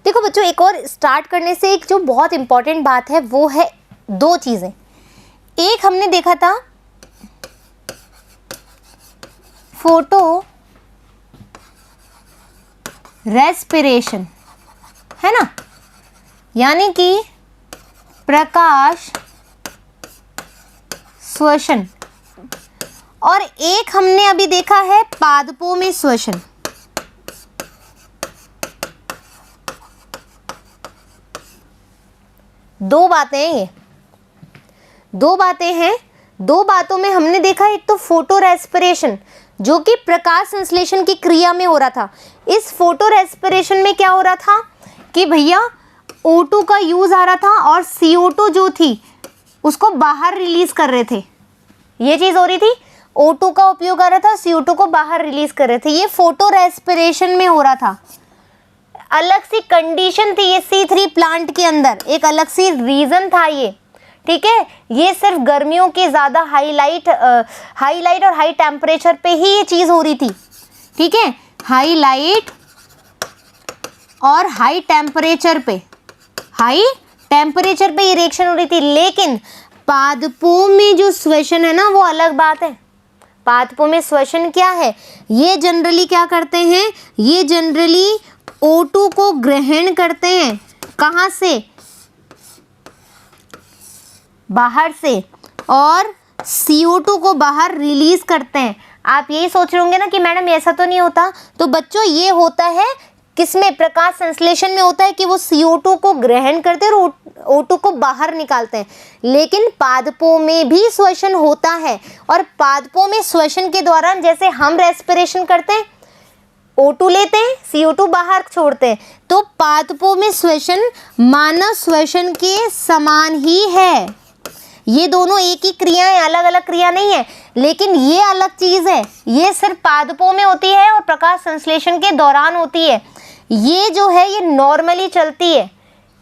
देखो बच्चों, एक और स्टार्ट करने से एक जो बहुत इंपॉर्टेंट बात है वो है दो चीजें। एक हमने देखा था फोटो रेस्पिरेशन, है ना, यानी कि प्रकाश श्वसन, और एक हमने अभी देखा है पादपों में श्वसन। दो बातें हैं ये, दो बातें हैं। दो बातों में हमने देखा एक तो फोटो रेस्पिरेशन जो कि प्रकाश संश्लेषण की क्रिया में हो रहा था। इस फोटो रेस्पिरेशन में क्या हो रहा था कि भैया O2 का यूज आ रहा था और CO2 जो थी उसको बाहर रिलीज कर रहे थे। ये चीज हो रही थी, O2 का उपयोग आ रहा था, CO2 को बाहर रिलीज कर रहे थे। ये फोटो रेस्पिरेशन में हो रहा था। अलग सी कंडीशन थी ये C3 प्लांट के अंदर, एक अलग सी रीजन था ये, ठीक है। ये सिर्फ गर्मियों के ज़्यादा हाईलाइट और हाई टेम्परेचर पे ही ये चीज़ हो रही थी, ठीक है। हाईलाइट और हाई टेम्परेचर पे ये रिएक्शन हो रही थी। लेकिन पादपों में जो श्वसन है ना वो अलग बात है। पादपों में श्वसन क्या है, ये जनरली क्या करते हैं, ये जनरली O2 को ग्रहण करते हैं। कहाँ से, बाहर से, और CO2 को बाहर रिलीज करते हैं। आप यही सोच रहे होंगे ना कि मैडम ऐसा तो नहीं होता। तो बच्चों ये होता है किसमें, प्रकाश संश्लेषण में होता है कि वो CO2 को ग्रहण करते हैं और O2 को बाहर निकालते हैं। लेकिन पादपों में भी श्वसन होता है, और पादपों में श्वसन के दौरान जैसे हम रेस्पिरेशन करते हैं, O2 लेते हैं, CO2 बाहर छोड़ते हैं, तो पादपों में श्वसन मानव श्वसन के समान ही है। ये दोनों एक ही क्रिया है, अलग अलग क्रिया नहीं है। लेकिन ये अलग चीज है, ये सिर्फ पादपों में होती है और प्रकाश संश्लेषण के दौरान होती है। ये जो है ये नॉर्मली चलती है।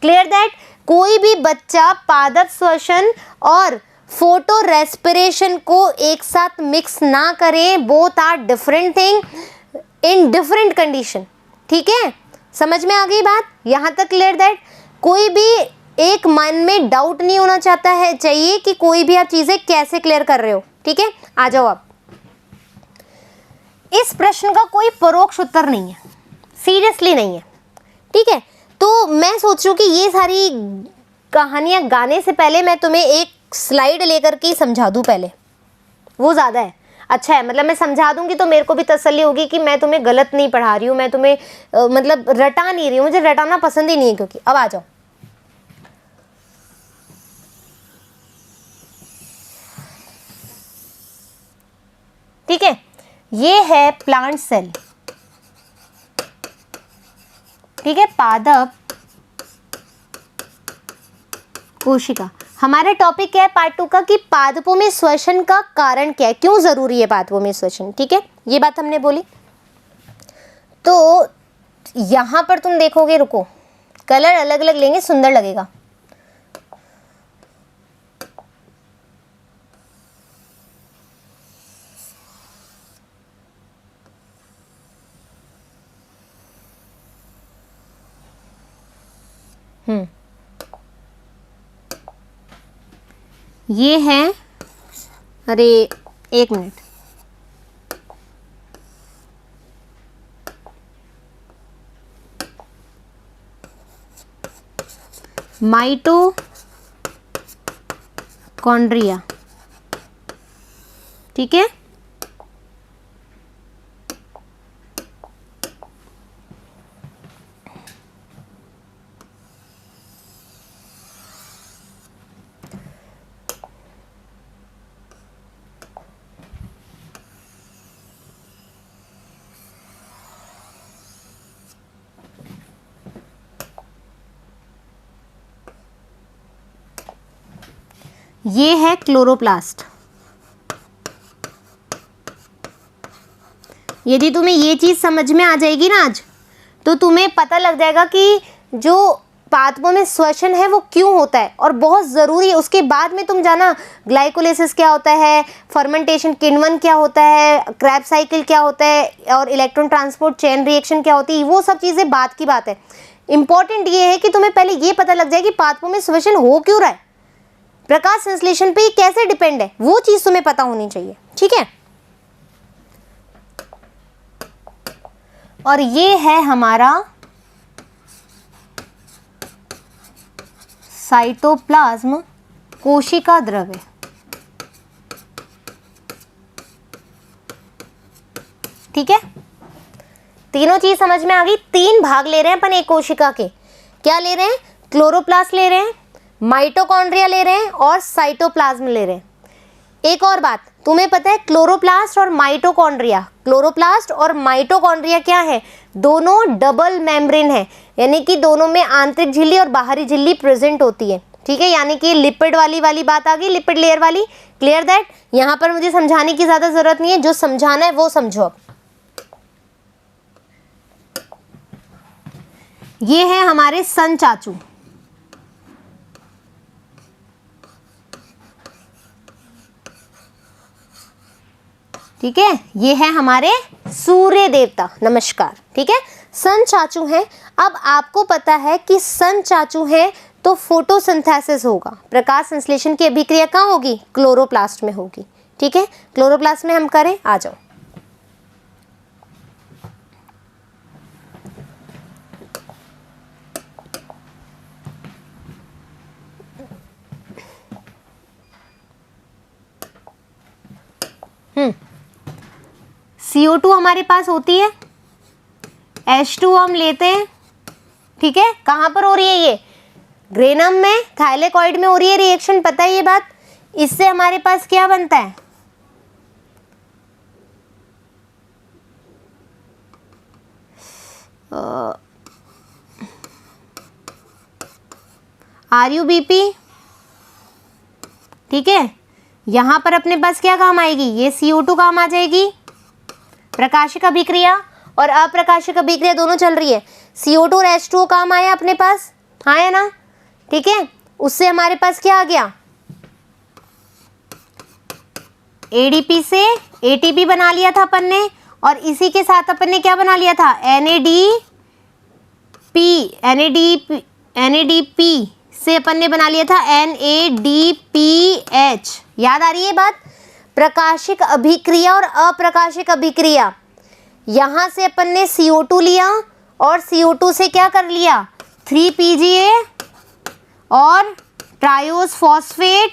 Clear that? कोई भी बच्चा पादप श्वसन और फोटो रेस्पिरेशन को एक साथ मिक्स ना करे। Both are different thing in different condition, ठीक है। समझ में आ गई बात? यहाँ तक क्लियर दैट? कोई भी एक मन में डाउट नहीं होना चाहता है, चाहिए कि कोई भी आप चीजें कैसे क्लियर कर रहे हो, ठीक है। आ जाओ अब। इस प्रश्न का कोई परोक्ष उत्तर नहीं है, सीरियसली नहीं है, ठीक है। तो मैं सोच रही हूँ कि ये सारी कहानियां गाने से पहले मैं तुम्हें एक स्लाइड लेकर के समझा दूं पहले, वो ज्यादा है, अच्छा है। मतलब मैं समझा दूंगी तो मेरे को भी तसल्ली होगी कि मैं तुम्हें गलत नहीं पढ़ा रही हूँ, मैं तुम्हें मतलब रटा नहीं रही हूँ। मुझे रटाना पसंद ही नहीं है क्योंकि। अब आ जाओ, ठीक है। ये है प्लांट सेल, ठीक है, पादप कोशिका। हमारा टॉपिक क्या है पार्ट 2 का कि पादपों में श्वसन का कारण क्या है, क्यों जरूरी है पादपों में श्वसन, ठीक है। ये बात हमने बोली। तो यहां पर तुम देखोगे, रुको, कलर अलग अलग लेंगे, सुंदर लगेगा। ये है, अरे एक मिनट, माइटोकॉन्ड्रिया, ठीक है। ये है क्लोरोप्लास्ट। यदि तुम्हें ये चीज समझ में आ जाएगी ना आज, तो तुम्हें पता लग जाएगा कि जो पादपों में श्वसन है वो क्यों होता है और बहुत ज़रूरी है। उसके बाद में तुम जाना ग्लाइकोलिसिस क्या होता है, फर्मेंटेशन किण्वन क्या होता है, क्रैब साइकिल क्या होता है और इलेक्ट्रॉन ट्रांसपोर्ट चेन रिएक्शन क्या होती है, वो सब चीज़ें बात की बात है। इंपॉर्टेंट ये है कि तुम्हें पहले ये पता लग जाए कि पादपों में श्वसन हो क्यों रहा है, प्रकाश संश्लेषण पे ये कैसे डिपेंड है, वो चीज़ तुम्हें पता होनी चाहिए, ठीक है। और ये है हमारा साइटोप्लाज्म कोशिका द्रव्य, ठीक है। तीनों चीज समझ में आ गई। 3 भाग ले रहे हैं अपन एक कोशिका के, क्या ले रहे हैं, क्लोरोप्लास्ट ले रहे हैं, माइटोकॉन्ड्रिया ले रहे हैं और साइटोप्लाज्म ले रहे हैं। एक और बात तुम्हें पता है, क्लोरोप्लास्ट और माइटोकॉन्ड्रिया, क्लोरोप्लास्ट और माइटोकॉन्ड्रिया क्या है, दोनों डबल मेम्ब्रेन है, यानी कि दोनों में आंतरिक झिल्ली और बाहरी झिल्ली प्रेजेंट होती है, ठीक है। यानी कि लिपिड वाली बात आ गई, लिपिड लेयर वाली, क्लियर दैट। यहाँ पर मुझे समझाने की ज्यादा जरूरत नहीं है, जो समझाना है वो समझो। अब ये है हमारे सन चाचू, ठीक है। ये है हमारे सूर्य देवता, नमस्कार, ठीक है। सन चाचू हैं। अब आपको पता है कि सन चाचू हैं तो फोटोसिंथेसिस होगा, प्रकाश संश्लेषण की अभिक्रिया कहाँ होगी, क्लोरोप्लास्ट में होगी, ठीक है। क्लोरोप्लास्ट में हम करें, आ जाओ। CO2 हमारे पास होती है, H2 हम लेते हैं, ठीक है। कहाँ पर हो रही है ये, ग्रेनम में, थाइलेकॉइड में हो रही है रिएक्शन, पता है ये बात। इससे हमारे पास क्या बनता है, RUBP, ठीक है। यहाँ पर अपने पास क्या काम आएगी, ये CO2 काम आ जाएगी, प्रकाशिक अभिक्रिया और अप्रकाशिक अभिक्रिया दोनों चल रही है। CO2 और H2O काम आया अपने पास, आया ना, ठीक है। उससे हमारे पास क्या आ गया, ADP से ATP बना लिया था अपन ने, और इसी के साथ अपन ने क्या बना लिया था, NADP से अपन ने बना लिया था NADPH। याद आ रही है बात, प्रकाशिक अभिक्रिया और अप्रकाशिक अभिक्रिया। यहाँ से अपन ने CO2 लिया और CO2 से क्या कर लिया, 3PGA और ट्रायोस फॉस्फेट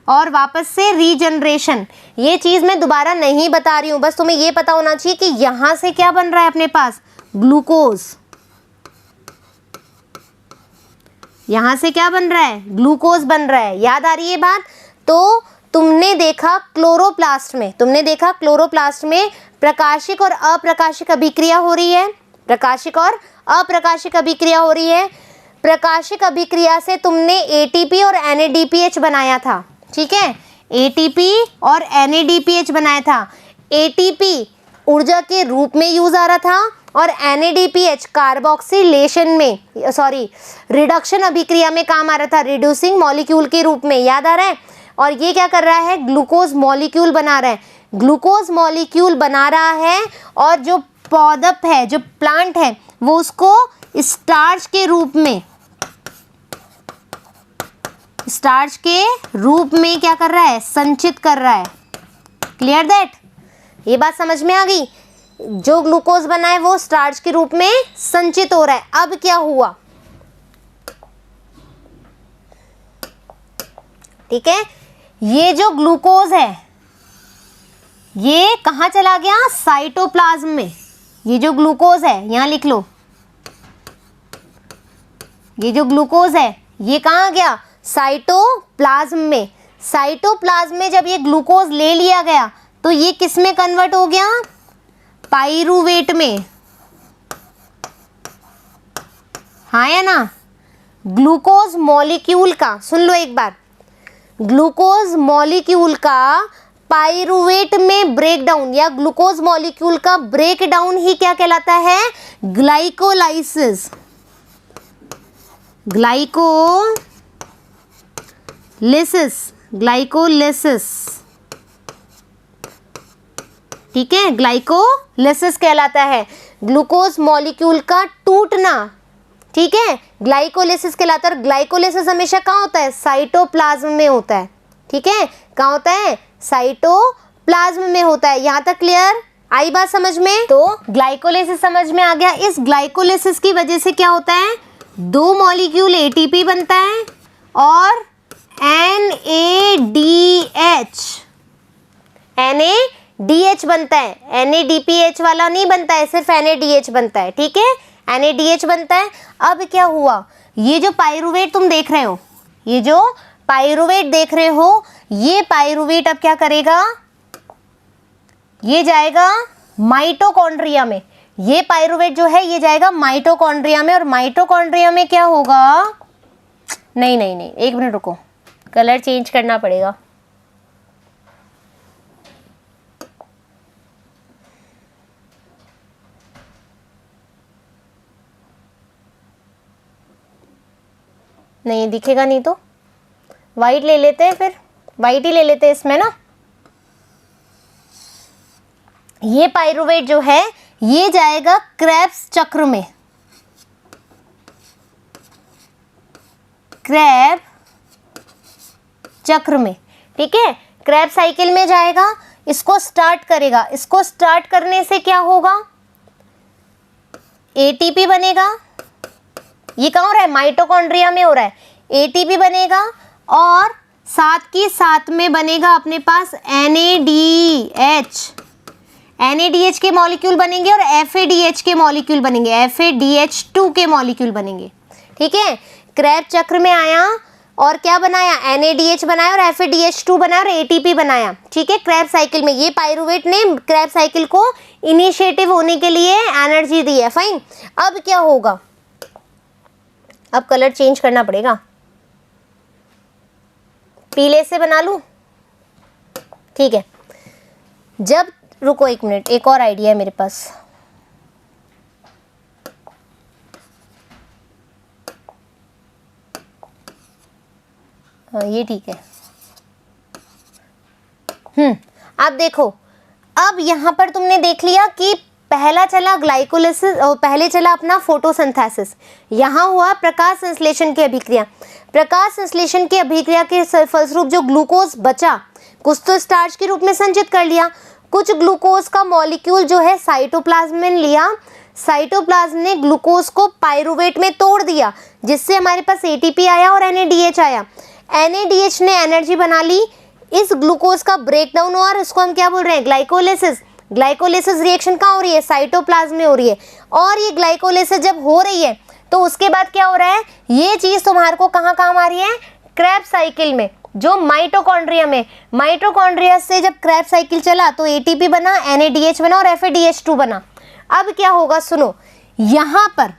और वापस से रीजनरेशन। ये चीज़ मैं दोबारा नहीं बता रही हूँ, बस तुम्हें ये पता होना चाहिए कि यहाँ से क्या बन रहा है अपने पास, ग्लूकोज। यहाँ से क्या बन रहा है, ग्लूकोज बन रहा है। याद आ रही है बात। तो तुमने देखा क्लोरोप्लास्ट में प्रकाशिक और अप्रकाशिक अभिक्रिया हो रही है, प्रकाशिक और अप्रकाशिक अभिक्रिया हो रही है। प्रकाशिक अभिक्रिया से तुमने ATP और NADPH बनाया था, ठीक है। ATP और NADPH बनाया था। ATP ऊर्जा के रूप में यूज आ रहा था और NADPH कार्बोक्सिलेशन में, रिडक्शन अभिक्रिया में काम आ रहा था, रिड्यूसिंग मॉलिक्यूल के रूप में। याद आ रहा है। और ये क्या कर रहा है, ग्लूकोज मॉलिक्यूल बना रहा है, ग्लूकोज मॉलिक्यूल बना रहा है। और जो पौधप है, जो प्लांट है, वो उसको स्टार्च के रूप में क्या कर रहा है, संचित कर रहा है। क्लियर दैट, ये बात समझ में आ गई। जो ग्लूकोज बना है वो स्टार्च के रूप में संचित हो रहा है। अब क्या हुआ, ठीक है, ये जो ग्लूकोज है ये कहाँ चला गया, साइटोप्लाज्म में। ये जो ग्लूकोज है, यहां लिख लो, ये जो ग्लूकोज है ये कहाँ गया, साइटोप्लाज्म में। साइटोप्लाज्म में जब ये ग्लूकोज ले लिया गया तो ये किस में कन्वर्ट हो गया, पाइरूवेट में। हाँ या ना। ग्लूकोज मॉलिक्यूल का, सुन लो एक बार, ग्लूकोज मॉलिक्यूल का पाइरूवेट में ब्रेकडाउन या ग्लूकोज मॉलिक्यूल का ब्रेकडाउन ही क्या कहलाता है, ग्लाइकोलाइसिस। ग्लाइकोलिसिस, ठीक है, ग्लाइकोलिसिस कहलाता है ग्लूकोज मॉलिक्यूल का टूटना, ठीक है, ग्लाइकोलिसिस कहलाता है। ग्लाइकोलिसिस हमेशा कहाँ होता है? साइटोप्लाज्म में होता है, ठीक है, कहाँ होता है? साइटोप्लाज्म में होता है। यहाँ तक क्लियर? आई बात समझ में? तो ग्लाइकोलिसिस समझ में आ गया। इस ग्लाइकोलिसिस की वजह से क्या होता है? दो मॉलिक्यूल एटीपी बनता है और NADH बनता है। NADPH वाला नहीं बनता है, सिर्फ NADH बनता है, ठीक है, NADH बनता है। अब क्या हुआ? ये जो पाइरुवेट तुम देख रहे हो, ये जो पाइरुवेट देख रहे हो, ये पाइरुवेट अब क्या करेगा? ये जाएगा माइटोकॉन्ड्रिया में। ये पाइरुवेट जो है ये जाएगा माइटोकॉन्ड्रिया में, और माइटोकॉन्ड्रिया में क्या होगा? नहीं, एक मिनट रुको, कलर चेंज करना पड़ेगा। नहीं दिखेगा, नहीं तो वाइट ले लेते हैं, फिर वाइट ही ले लेते हैं इसमें ना। ये पाइरुवेट जो है ये जाएगा क्रेब्स चक्र में, क्रेब चक्र में, ठीक है, क्रेब साइकिल में जाएगा, इसको स्टार्ट करेगा। इसको स्टार्ट करने से क्या होगा? एटीपी बनेगा। ये कहाँ हो रहा है? माइटोकॉन्ड्रिया में हो रहा है। एटीपी बनेगा और साथ में बनेगा अपने पास NADH के मॉलिक्यूल बनेंगे और FADH के मॉलिक्यूल बनेंगे, FADH2 के मॉलिक्यूल बनेंगे, ठीक है। क्रेब चक्र में आया और क्या बनाया? NADH बनाया और FADH2 बनाया और ATP बनाया, ठीक है, क्रेब साइकिल में। ये पाइरुवेट ने क्रेब साइकिल को इनिशिएटिव होने के लिए एनर्जी दी है। फाइन। अब क्या होगा? अब कलर चेंज करना पड़ेगा, पीले से बना लूं, ठीक है। जब रुको एक मिनट, एक और आइडिया है मेरे पास। हाँ ये ठीक है। अब देखो, अब यहाँ पर तुमने देख लिया कि पहला चला ग्लाइकोलिसिस और पहले चला अपना फोटोसिंथेसिस। यहाँ हुआ प्रकाश संश्लेषण की अभिक्रिया। प्रकाश संश्लेषण की अभिक्रिया के फलस्वरूप जो ग्लूकोज बचा, कुछ तो स्टार्च के रूप में संचित कर लिया, कुछ ग्लूकोज का मॉलिक्यूल जो है साइटोप्लाज्म में लिया, साइटोप्लाज्म ने ग्लूकोज को पाइरुवेट में तोड़ दिया, जिससे हमारे पास एटीपी आया और NADH आया। NADH ने एनर्जी बना ली, इस ग्लूकोज का ब्रेकडाउन हुआ और इसको हम क्या बोल रहे हैं? ग्लाइकोलिसिस। ग्लाइकोलिसिस रिएक्शन कहाँ हो रही है? साइटोप्लाज्म में हो रही है। और ये ग्लाइकोलिसिस जब हो रही है तो उसके बाद क्या हो रहा है? ये चीज़ तुम्हारे को कहाँ काम आ रही है? क्रेब साइकिल में, जो माइटोकॉन्ड्रिया में। माइटोकॉन्ड्रिया से जब क्रेब साइकिल चला तो एटीपी बना, NADH बना और FADH2 बना। अब क्या होगा? सुनो, यहां पर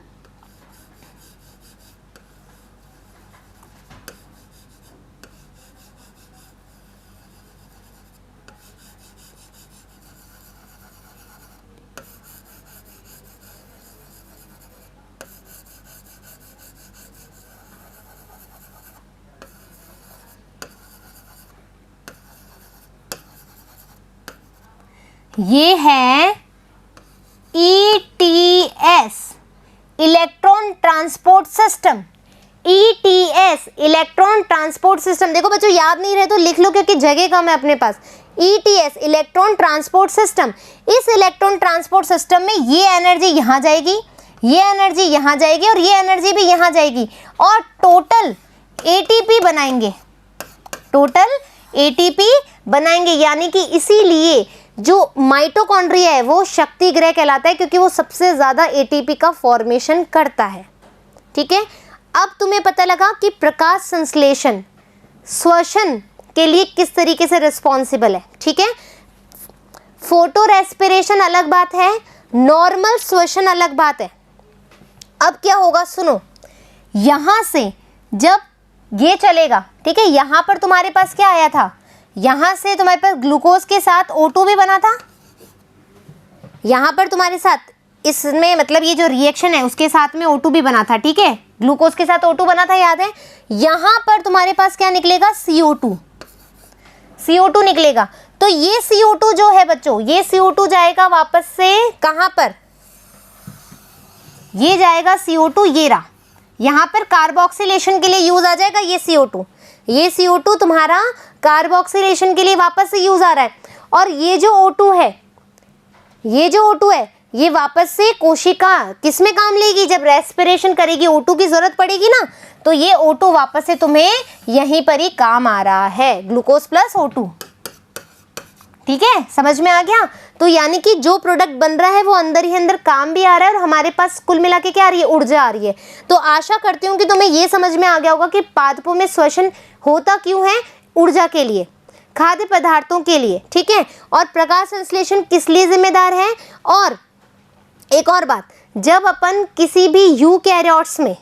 ये है ETS, electron transport system. ETS, electron transport system. देखो बच्चों, याद नहीं रहे तो लिख लो क्योंकि जगह कम है अपने पास। ETS, electron transport system. इस इलेक्ट्रॉन ट्रांसपोर्ट सिस्टम में ये एनर्जी यहाँ जाएगी, ये एनर्जी यहाँ जाएगी और ये एनर्जी भी यहाँ जाएगी और टोटल ATP बनाएंगे, टोटल ATP बनाएंगे। यानी कि इसीलिए जो माइटोकॉन्ड्रिया है वो शक्ति ग्रह कहलाता है, क्योंकि वो सबसे ज़्यादा ATP का फॉर्मेशन करता है, ठीक है। अब तुम्हें पता लगा कि प्रकाश संश्लेषण श्वसन के लिए किस तरीके से रिस्पॉन्सिबल है, ठीक है। फोटो रेस्पिरेशन अलग बात है, नॉर्मल श्वसन अलग बात है। अब क्या होगा? सुनो, यहाँ से जब ये चलेगा, ठीक है, यहाँ पर तुम्हारे पास क्या आया था? यहाँ से तुम्हारे पास ग्लूकोज के साथ O2 भी बना था, यहाँ पर तुम्हारे साथ इसमें मतलब ये जो रिएक्शन है उसके साथ में O2 भी बना था, ठीक है, ग्लूकोज के साथ O2 बना था, याद है। यहाँ पर तुम्हारे पास क्या निकलेगा, CO2 निकलेगा। तो ये CO2 जो है बच्चों, ये CO2 जाएगा वापस से कहाँ पर, ये जाएगा CO2, ये रहा, यहाँ पर कार्बोक्सिलेशन के लिए यूज आ जाएगा ये CO2 तुम्हारा कार्बोक्सिलेशन के लिए वापस से यूज आ रहा है। और ये जो O2 है, ये वापस से कोशिका किस में काम लेगी, जब रेस्पिरेशन करेगी O2 की जरूरत पड़ेगी ना, तो ये O2 वापस से तुम्हें यहीं पर ही काम आ रहा है, ग्लूकोज प्लस O2, ठीक है, समझ में आ गया। तो यानी कि जो प्रोडक्ट बन रहा है वो अंदर ही अंदर काम भी आ रहा है और हमारे पास कुल मिला के क्या आ रही है, ऊर्जा आ रही है। तो आशा करती हूँ कि तुम्हें ये समझ में आ गया होगा कि पादपों में श्वसन होता क्यों है, ऊर्जा के लिए, खाद्य पदार्थों के लिए, ठीक है, और प्रकाश संश्लेषण किस लिए जिम्मेदार है। और एक और बात, जब अपन किसी भी यूकैरियोट्स में,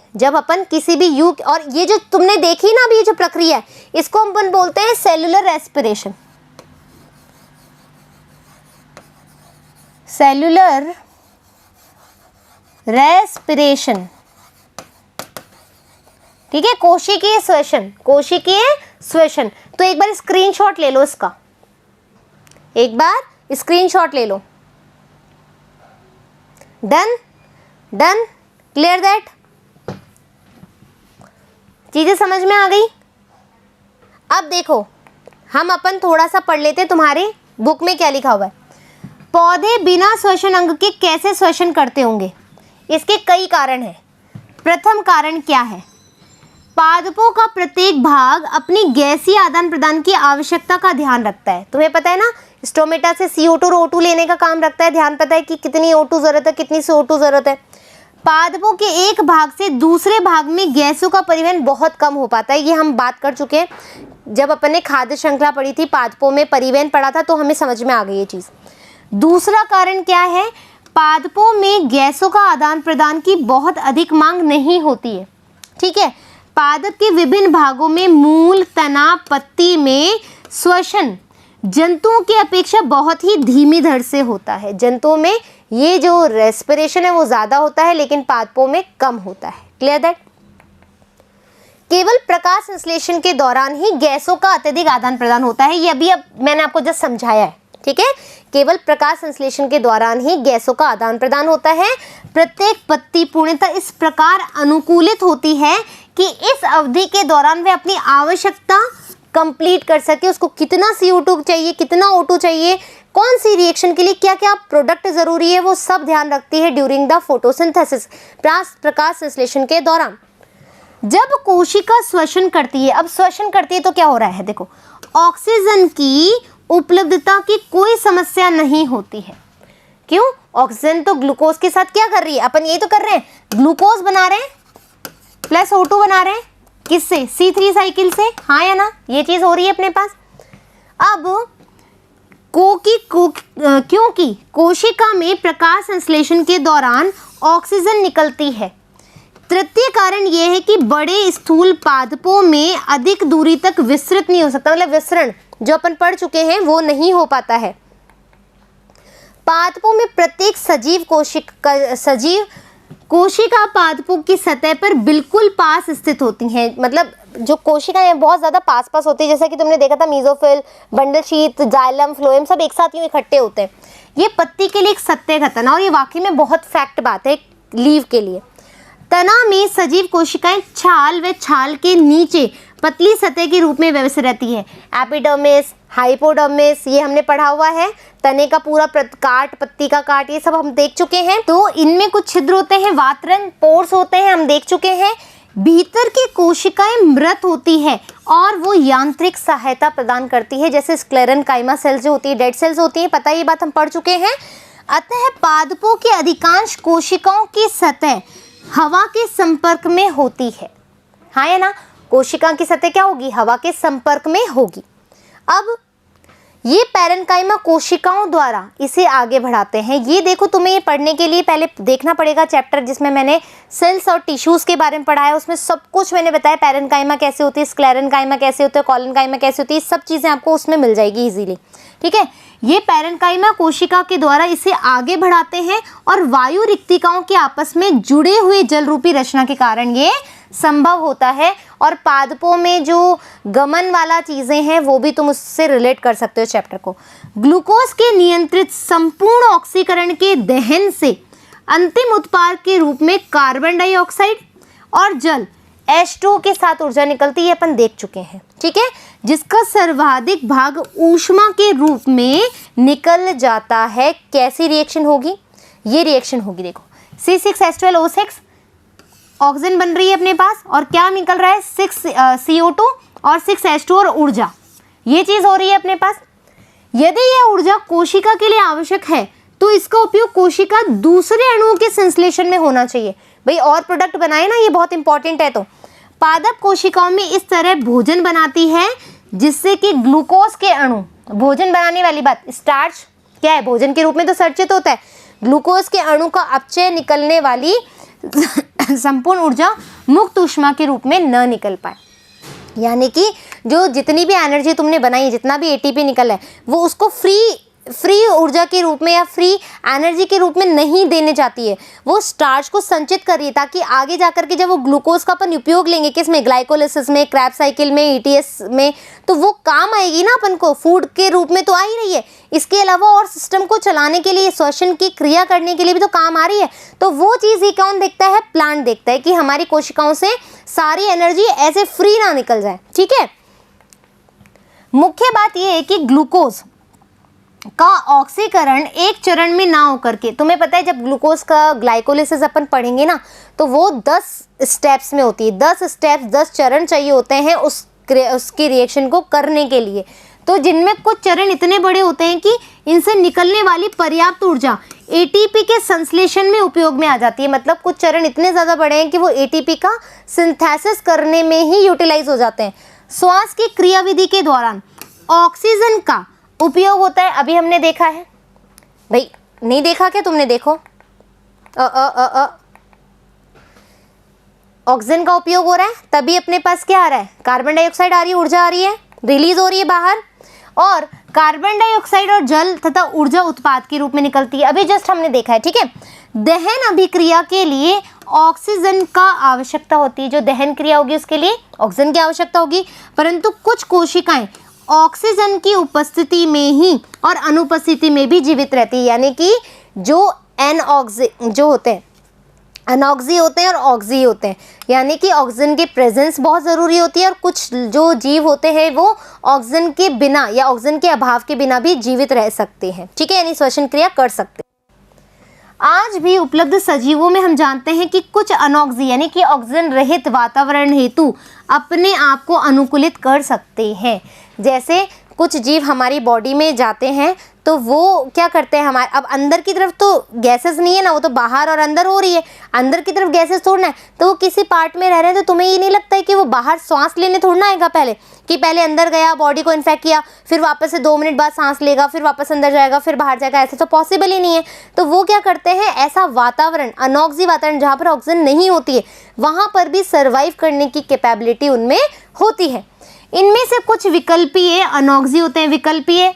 और ये जो तुमने देखी ना अभी ये जो प्रक्रिया है, इसको अपन बोलते हैं सेलुलर रेस्पिरेशन, ठीक है, कोशिकीय श्वसन। तो एक बार स्क्रीनशॉट ले लो इसका, डन, क्लियर दैट, चीजें समझ में आ गई। अब देखो हम अपन थोड़ा सा पढ़ लेते, तुम्हारे बुक में क्या लिखा हुआ है। पौधे बिना श्वसन अंग के कैसे श्वसन करते होंगे, इसके कई कारण हैं। प्रथम कारण क्या है, पादपों का प्रत्येक भाग अपनी गैसीय आदान प्रदान की आवश्यकता का ध्यान रखता है। तुम्हें पता है ना, स्टोमेटा से CO2 और O2 लेने का काम रखता है, ध्यान पता है कि कितनी O2 जरूरत है, कितनी CO2 जरूरत है। पादपों के एक भाग से दूसरे भाग में गैसों का परिवहन बहुत कम हो पाता है, ये हम बात कर चुके हैं जब अपन ने खाद्य श्रृंखला पढ़ी थी, पादपों में परिवहन पढ़ा था, तो हमें समझ में आ गई ये चीज़। दूसरा कारण क्या है, पादपों में गैसों का आदान प्रदान की बहुत अधिक मांग नहीं होती है, ठीक है। पादप के विभिन्न भागों में मूल, तना, पत्ती में श्वसन जंतुओं की अपेक्षा बहुत ही धीमी दर से होता है। जंतुओं में ये जो रेस्पिरेशन है वो ज्यादा होता है, लेकिन पादपों में कम होता है, क्लियर दैट। केवल प्रकाश संश्लेषण के दौरान ही गैसों का अत्यधिक आदान प्रदान होता है, ये अभी अब मैंने आपको जस्ट समझाया है, ठीक है। केवल प्रकाश संश्लेषण के दौरान ही गैसों का आदान प्रदान होता है। प्रत्येक पत्ती पूर्णतः इस प्रकार अनुकूलित होती है कि इस अवधि के दौरान वे अपनी आवश्यकता कंप्लीट कर सके। उसको कितना CO2 चाहिए, कितना O2 चाहिए, कौन सी रिएक्शन के लिए क्या क्या प्रोडक्ट जरूरी है, वो सब ध्यान रखती है ड्यूरिंग द फोटोसिंथेसिस, प्रकाश संश्लेषण के दौरान। जब कोशिका श्वसन करती है, अब श्वसन करती है तो क्या हो रहा है, देखो ऑक्सीजन की उपलब्धता की कोई समस्या नहीं होती है। क्यों, ऑक्सीजन तो ग्लूकोज के साथ क्या कर रही है, अपन यही तो कर रहे हैं, ग्लूकोज बना रहे हैं प्लस O2 बना रहे हैं, किससे, C3 साइकिल से, हाँ या ना, ये चीज हो रही है अपने पास। अब क्योंकि कोशिका में प्रकाश संश्लेषण के दौरान ऑक्सीजन निकलती है। तृतीय कारण यह है कि बड़े स्थूल पादपों में अधिक दूरी तक विस्तृत नहीं हो सकता, मतलब विसरण जो अपन पढ़ चुके हैं वो नहीं हो पाता है। पादपों में प्रत्येक सजीव कोशिका पादपों की सतह पर बिल्कुल पास स्थित होती हैं, मतलब जो कोशिकाएं बहुत ज़्यादा पास होती है, जैसा कि तुमने देखा था mesophyll, bundle sheath, xylem, phloem सब एक साथ यूँ इकट्ठे होते हैं। ये पत्ती के लिए एक सत्य कथन है और ये वाकई में बहुत फैक्ट बात है लीव के लिए। तना में सजीव कोशिकाएं छाल व छाल के नीचे पतली सतह के रूप में व्यवस्थित रहती है। एपिडर्मिस, हाइपोडर्मिस, ये हमने पढ़ा हुआ है, तने का पूरा काट, पत्ती का काट, ये सब हम देख चुके हैं। तो इनमें कुछ छिद्र होते हैं, वातरन, पोर्स होते हैं, हम देख चुके हैं। भीतर की कोशिकाएं मृत होती है और वो यांत्रिक सहायता प्रदान करती है, जैसे स्क्लेरेनकाइमा सेल्स जो होती है, डेड सेल्स होती है, पता है ये बात हम पढ़ चुके हैं। अतः पादपों की अधिकांश कोशिकाओं की सतह हवा के संपर्क में होती है, हाँ या ना, कोशिका की सतह क्या होगी, हवा के संपर्क में होगी। अब ये पैरेन्काइमा कोशिकाओं द्वारा इसे आगे बढ़ाते हैं। ये देखो, तुम्हें ये पढ़ने के लिए पहले देखना पड़ेगा चैप्टर जिसमें मैंने सेल्स और टिश्यूज के बारे में पढ़ा है, उसमें सब कुछ मैंने बताया, पैरेन्काइमा कैसे होती है, स्क्लेरेनकाइमा कैसे होता है, कॉलेनकाइमा कैसे होती है, सब चीज़ें आपको उसमें मिल जाएगी इजीली, ठीक है। ये पैरेन्काइमा कोशिका के द्वारा इसे आगे बढ़ाते हैं और वायु रिक्तिकाओं के आपस में जुड़े हुए जल रूपी रचना के कारण ये संभव होता है। और पादपों में जो गमन वाला चीज़ें हैं वो भी तुम उससे रिलेट कर सकते हो चैप्टर को। ग्लूकोज के नियंत्रित संपूर्ण ऑक्सीकरण के दहन से अंतिम उत्पाद के रूप में कार्बन डाइऑक्साइड और जल H2 के साथ ऊर्जा निकलती है, ये अपन देख चुके हैं, ठीक है, जिसका सर्वाधिक भाग ऊष्मा के रूप में निकल जाता है। कैसी रिएक्शन होगी? ये रिएक्शन होगी, देखो C6H12O6 ऑक्सीजन बन रही है अपने पास और क्या निकल रहा है 6 CO2 और 6 H2 और ऊर्जा, ये चीज़ हो रही है अपने पास। यदि यह ऊर्जा कोशिका के लिए आवश्यक है तो इसका उपयोग कोशिका दूसरे अणुओं के संश्लेषण में होना चाहिए। भाई और प्रोडक्ट बनाए ना, ये बहुत इंपॉर्टेंट है। तो पादप कोशिकाओं में इस तरह भोजन बनाती है जिससे कि ग्लूकोज के अणु, भोजन बनाने वाली बात, स्टार्च क्या है भोजन के रूप में तो संचित होता है, ग्लूकोज के अणु का अपचय निकलने वाली संपूर्ण ऊर्जा मुक्त ऊष्मा के रूप में न निकल पाए। यानी कि जो जितनी भी एनर्जी तुमने बनाई, जितना भी एटीपी निकला है, वो उसको फ्री ऊर्जा के रूप में या फ्री एनर्जी के रूप में नहीं देने चाहती है, वो स्टार्च को संचित कर रही है ताकि आगे जाकर के जब वो ग्लूकोज का अपन उपयोग लेंगे किस में, ग्लाइकोलिसिस में, क्रैब साइकिल में, ईटीएस में, तो वो काम आएगी ना अपन को, फूड के रूप में तो आ ही रही है, इसके अलावा और सिस्टम को चलाने के लिए, श्वसन की क्रिया करने के लिए भी तो काम आ रही है। तो वो चीज़ ही कौन देखता है? प्लांट देखता है कि हमारी कोशिकाओं से सारी एनर्जी ऐसे फ्री ना निकल जाए, ठीक है। मुख्य बात यह है कि ग्लूकोज का ऑक्सीकरण एक चरण में ना होकर के, तुम्हें पता है जब ग्लूकोज का ग्लाइकोलिसिस अपन पढ़ेंगे ना तो वो 10 स्टेप्स में होती है, 10 स्टेप्स 10 चरण चाहिए होते हैं उसकी रिएक्शन को करने के लिए। तो जिनमें कुछ चरण इतने बड़े होते हैं कि इनसे निकलने वाली पर्याप्त ऊर्जा एटीपी के संश्लेषण में उपयोग में आ जाती है। मतलब कुछ चरण इतने ज़्यादा बड़े हैं कि वो एटीपी का सिंथेसिस करने में ही यूटिलाइज हो जाते हैं। श्वास की क्रियाविधि के दौरान ऑक्सीजन का उपयोग होता है, अभी हमने देखा है भाई, नहीं देखा क्या तुमने? देखो ऑक्सीजन का उपयोग हो रहा है, तभी अपने पास क्या आ रहा है? कार्बन डाइऑक्साइड आ रही है, ऊर्जा आ रही है, रिलीज हो रही है बाहर, और कार्बन डाइऑक्साइड और जल तथा ऊर्जा उत्पाद के रूप में निकलती है। अभी जस्ट हमने देखा है, ठीक है। दहन अभिक्रिया के लिए ऑक्सीजन का आवश्यकता होती है, जो दहन क्रिया होगी उसके लिए ऑक्सीजन की आवश्यकता होगी, परंतु कुछ कोशिकाएं ऑक्सीजन की उपस्थिति में ही और अनुपस्थिति में भी जीवित रहती है। यानी कि जो जो होते हैं अनऑक्सी होते हैं और ऑक्सी होते हैं, यानी कि ऑक्सीजन की प्रेजेंस बहुत ज़रूरी होती है, और कुछ जो जीव होते हैं वो ऑक्सीजन के बिना या ऑक्सीजन के अभाव के बिना भी जीवित रह सकते हैं, ठीक है, यानी श्वसन क्रिया कर सकते हैं। आज भी उपलब्ध सजीवों में हम जानते हैं कि कुछ अनऑक्सी यानी कि ऑक्सीजन रहित वातावरण हेतु अपने आप को अनुकूलित कर सकते हैं। जैसे कुछ जीव हमारी बॉडी में जाते हैं तो वो क्या करते हैं, हमारे अब अंदर की तरफ तो गैसेस नहीं है ना, वो तो बाहर और अंदर हो रही है, अंदर की तरफ गैसेस छोड़ना है, तो वो किसी पार्ट में रह रहे हैं तो तुम्हें ये नहीं लगता है कि वो बाहर सांस लेने थोड़ना आएगा पहले, कि पहले अंदर गया, बॉडी को इन्फेक्ट किया, फिर वापस से 2 मिनट बाद सांस लेगा, फिर वापस अंदर जाएगा, फिर बाहर जाएगा, ऐसे तो पॉसिबल ही नहीं है। तो वो क्या करते हैं, ऐसा वातावरण, अनऑक्सी वातावरण जहाँ पर ऑक्सीजन नहीं होती है, वहाँ पर भी सर्वाइव करने की कैपेबिलिटी उनमें होती है। इनमें से कुछ विकल्पीय अनऑक्सी होते हैं, विकल्पीय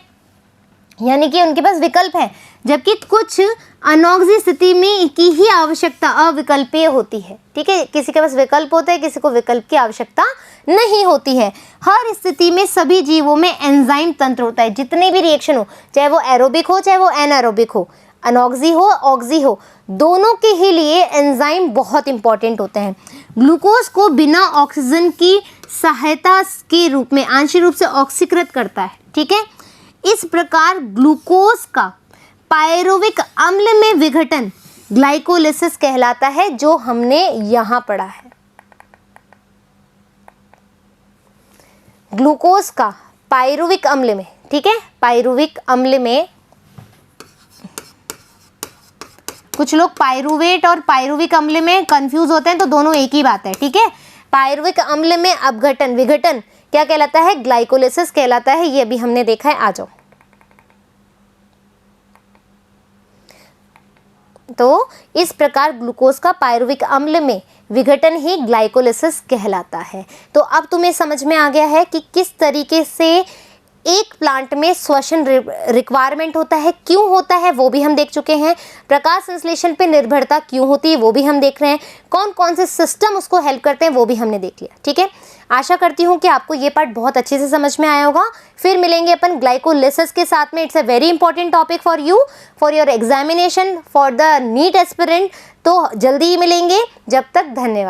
यानी कि उनके पास विकल्प है, जबकि कुछ अनऑक्सी स्थिति में की ही आवश्यकता अविकल्पीय होती है, ठीक है। किसी के पास विकल्प होता है, किसी को विकल्प की आवश्यकता नहीं होती है। हर स्थिति में सभी जीवों में एंजाइम तंत्र होता है, जितने भी रिएक्शन हो, चाहे वो एरोबिक हो चाहे वो एनारोबिक हो, अनऑक्सी हो ऑक्सी हो, दोनों के ही लिए एंजाइम बहुत इंपॉर्टेंट होते हैं। ग्लूकोज को बिना ऑक्सीजन की सहायता के रूप में आंशिक रूप से ऑक्सीकृत करता है, ठीक है। इस प्रकार ग्लूकोज का पायरुविक अम्ल में विघटन ग्लाइकोलिसिस कहलाता है, जो हमने यहां पढ़ा है। ग्लूकोज का पायरुविक अम्ल में, ठीक है, पायरुविक अम्ल में, कुछ लोग पायरुवेट और पायरुविक अम्ल में कंफ्यूज होते हैं, तो दोनों एक ही बात है, ठीक है। पायरुविक अम्ल में अपघटन, विघटन क्या कहलाता है? ग्लाइकोलिसिस कहलाता है, ये अभी हमने देखा है। आ जाओ, तो इस प्रकार ग्लूकोज का पायरुविक अम्ल में विघटन ही ग्लाइकोलिसिस कहलाता है। तो अब तुम्हें समझ में आ गया है कि किस तरीके से एक प्लांट में श्वसन रिक्वायरमेंट होता है, क्यों होता है वो भी हम देख चुके हैं। प्रकाश संश्लेषण पे निर्भरता क्यों होती है वो भी हम देख रहे हैं। कौन कौन से सिस्टम उसको हेल्प करते हैं वो भी हमने देख लिया। ठीक है, आशा करती हूँ कि आपको ये पार्ट बहुत अच्छे से समझ में आया होगा। फिर मिलेंगे अपन ग्लाइकोलिसिस के साथ में। It's a very important topic for you, for your examination, for the NEET aspirant. तो जल्दी ही मिलेंगे, जब तक धन्यवाद।